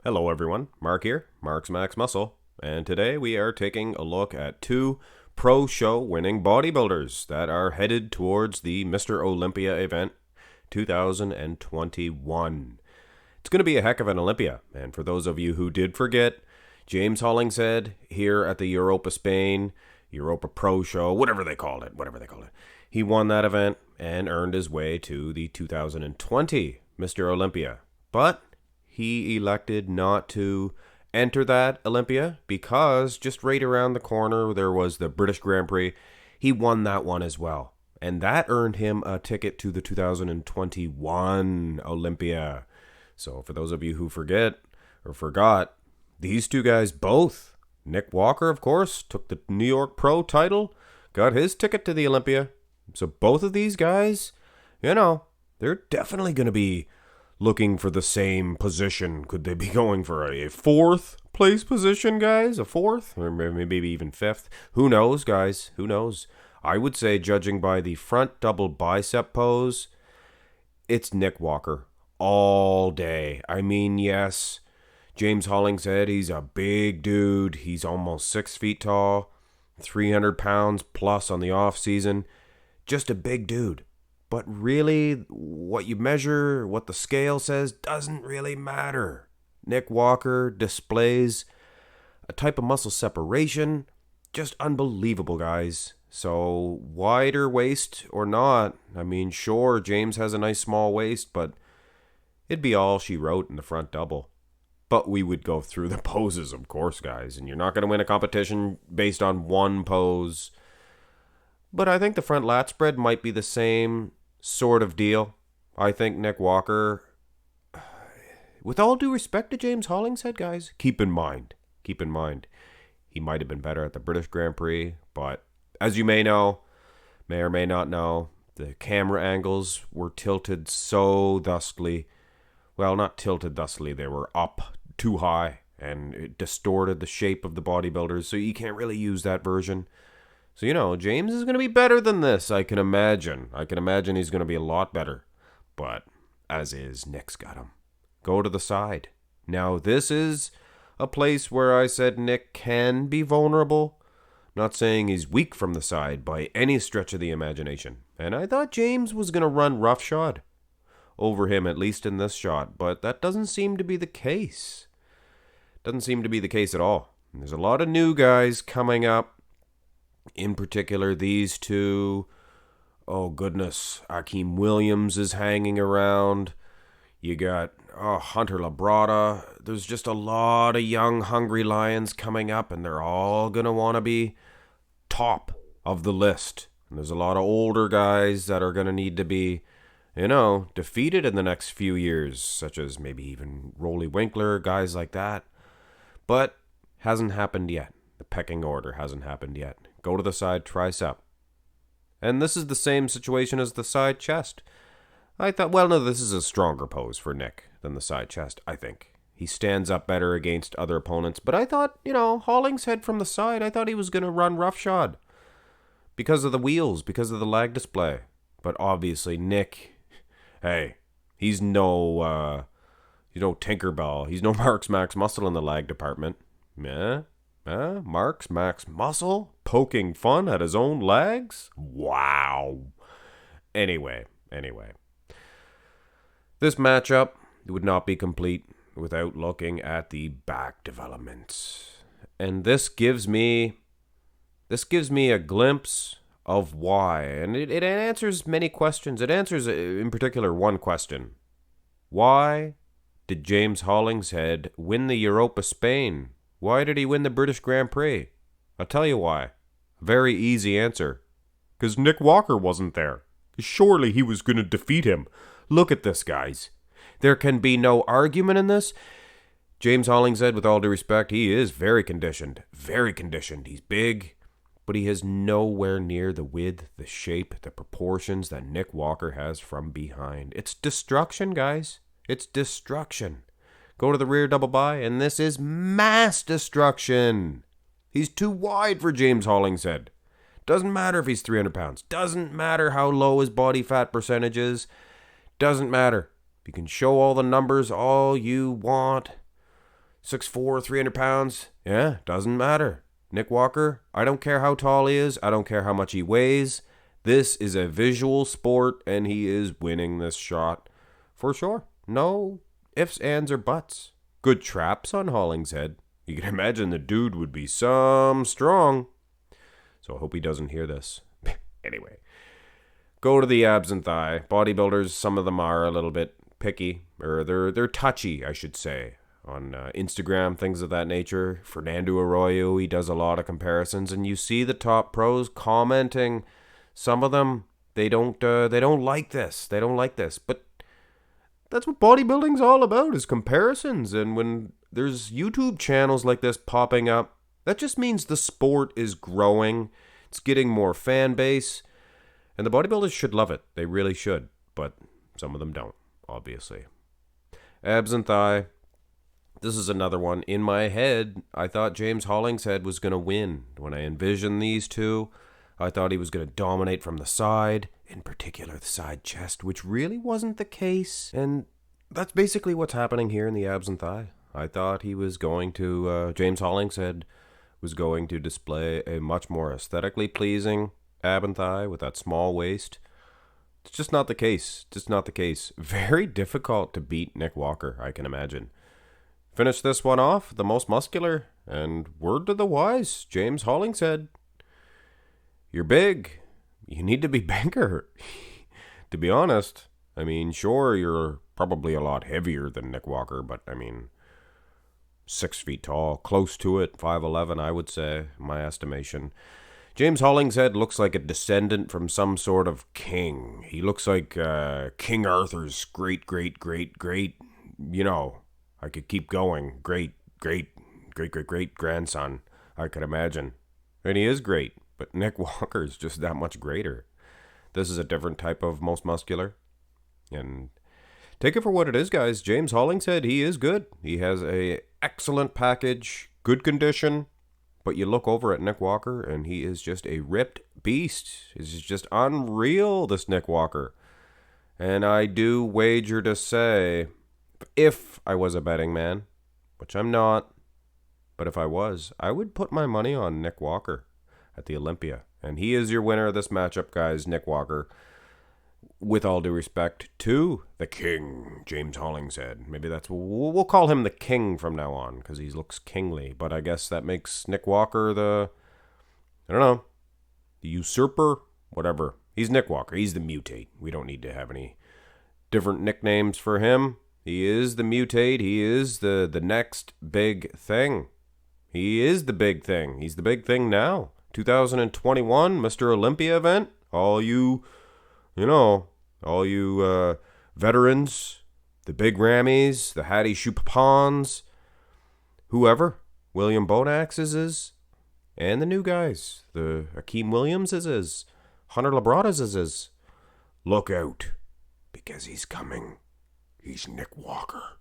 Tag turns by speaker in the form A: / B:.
A: Hello, everyone. Mark here, Mark's Max Muscle, and today we are taking a look at two pro show winning bodybuilders that are headed towards the Mr. Olympia event 2021. It's going to be a heck of an Olympia, and for those of you who did forget, James Hollingshead here at the Europa Spain, Europa Pro Show, whatever they called it, he won that event and earned his way to the 2020 Mr. Olympia. But he elected not to enter that Olympia because just right around the corner there was the British Grand Prix. He won that one as well. And that earned him a ticket to the 2021 Olympia. So for those of you who forget or forgot, these two guys both, Nick Walker, of course, took the New York Pro title, got his ticket to the Olympia. So both of these guys, they're definitely going to be looking for the same position. Could they be going for a fourth place position, guys? A fourth? Or maybe even fifth? Who knows, guys? Who knows? I would say, judging by the front double bicep pose, it's Nick Walker all day. I mean, yes, James Hollingshead, he's a big dude. He's almost 6 feet tall, 300 pounds plus on the off season. Just a big dude. But really, what you measure, what the scale says, doesn't really matter. Nick Walker displays a type of muscle separation, just unbelievable, guys. So, wider waist or not, I mean, sure, James has a nice small waist, but it'd be all she wrote in the front double. But we would go through the poses, of course, guys, and you're not going to win a competition based on one pose. But I think the front lat spread might be the same sort of deal. I think Nick Walker, with all due respect to James Hollingshead, guys, keep in mind, he might have been better at the British Grand Prix, but as you may know, may or may not know, the camera angles were tilted so thusly. Well, not tilted thusly, they were up too high, and it distorted the shape of the bodybuilders, so you can't really use that version. So, James is going to be better than this, I can imagine. He's going to be a lot better. But, as is, Nick's got him. Go to the side. Now, this is a place where I said Nick can be vulnerable. Not saying he's weak from the side by any stretch of the imagination. And I thought James was going to run roughshod over him, at least in this shot. But that doesn't seem to be the case. Doesn't seem to be the case at all. And there's a lot of new guys coming up. In particular, these two. Oh, goodness. Akeem Williams is hanging around. You got Hunter Labrada. There's just a lot of young, hungry lions coming up, and they're all going to want to be top of the list. And there's a lot of older guys that are going to need to be, defeated in the next few years, such as maybe even Rolly Winkler, guys like that. But hasn't happened yet. The pecking order hasn't happened yet. Go to the side tricep. And this is the same situation as the side chest. I thought, this is a stronger pose for Nick than the side chest, I think. He stands up better against other opponents. But I thought, Hollingshead from the side, I thought he was going to run roughshod. Because of the wheels, because of the lag display. But obviously, Nick, hey, he's no Tinkerbell. He's no Mark's Max Muscle in the lag department. Yeah. Mark's Max Muscle poking fun at his own legs? Wow. Anyway. This matchup would not be complete without looking at the back developments. And this gives me a glimpse of why. And it answers many questions. It answers, in particular, one question. Why did James Hollingshead win the Europa Spain? Why did he win the British Grand Prix? I'll tell you why. Very easy answer. Because Nick Walker wasn't there. Surely he was going to defeat him. Look at this, guys. There can be no argument in this. James Hollingshead, with all due respect, he is very conditioned. Very conditioned. He's big, but he has nowhere near the width, the shape, the proportions that Nick Walker has from behind. It's destruction, guys. It's destruction. Go to the rear double bi, and this is mass destruction. He's too wide for James Hollingshead. Doesn't matter if he's 300 pounds. Doesn't matter how low his body fat percentage is. Doesn't matter. You can show all the numbers all you want. 6'4", 300 pounds. Yeah, doesn't matter. Nick Walker, I don't care how tall he is. I don't care how much he weighs. This is a visual sport, and he is winning this shot. For sure. No ifs, ands, or buts. Good traps on Hollingshead. You can imagine the dude would be some strong. So I hope he doesn't hear this. Anyway. Go to the abs and thigh. Bodybuilders, some of them are a little bit picky. Or they're touchy, I should say. On Instagram, things of that nature. Fernando Arroyo, he does a lot of comparisons. And you see the top pros commenting. Some of them, they don't like this. They don't like this. But that's what bodybuilding's all about, is comparisons. And when there's YouTube channels like this popping up, that just means the sport is growing. It's getting more fan base. And the bodybuilders should love it. They really should. But some of them don't, obviously. Abs and thigh. This is another one. In my head, I thought James Hollingshead was going to win. When I envisioned these two, I thought he was going to dominate from the side, in particular the side chest, which really wasn't the case. And that's basically what's happening here in the abs and thigh. I thought he was going to, James Hollingshead was going to display a much more aesthetically pleasing ab and thigh with that small waist. It's just not the case. Just not the case. Very difficult to beat Nick Walker, I can imagine. Finish this one off, the most muscular, and word to the wise, James Hollingshead. You're big. You need to be bigger. To be honest, I mean, sure, you're probably a lot heavier than Nick Walker, but I mean, 6 feet tall, close to it, 5'11", I would say, in my estimation. James Hollingshead looks like a descendant from some sort of king. He looks like King Arthur's great, you know, I could keep going, great grandson, I could imagine. And he is great, but Nick Walker is just that much greater. This is a different type of most muscular. And take it for what it is, guys. James Hollingshead, he is good. He has a excellent package, good condition. But you look over at Nick Walker, and he is just a ripped beast. He's just unreal, this Nick Walker. And I do wager to say, if I was a betting man, which I'm not, but if I was, I would put my money on Nick Walker at the Olympia. And he is your winner of this matchup, guys, Nick Walker. With all due respect to the king, James Hollingshead. Maybe we'll call him the king from now on, because he looks kingly. But I guess that makes Nick Walker the usurper, whatever. He's Nick Walker. He's the mutate. We don't need to have any different nicknames for him. He is the mutate. He is the next big thing. He is the big thing. He's the big thing now. 2021, Mr. Olympia event. All you veterans, the Big Rammies, the Hattie Chupapons, whoever, William Bonax and the new guys, the Akeem Williams Hunter Labradas look out, because he's coming. He's Nick Walker.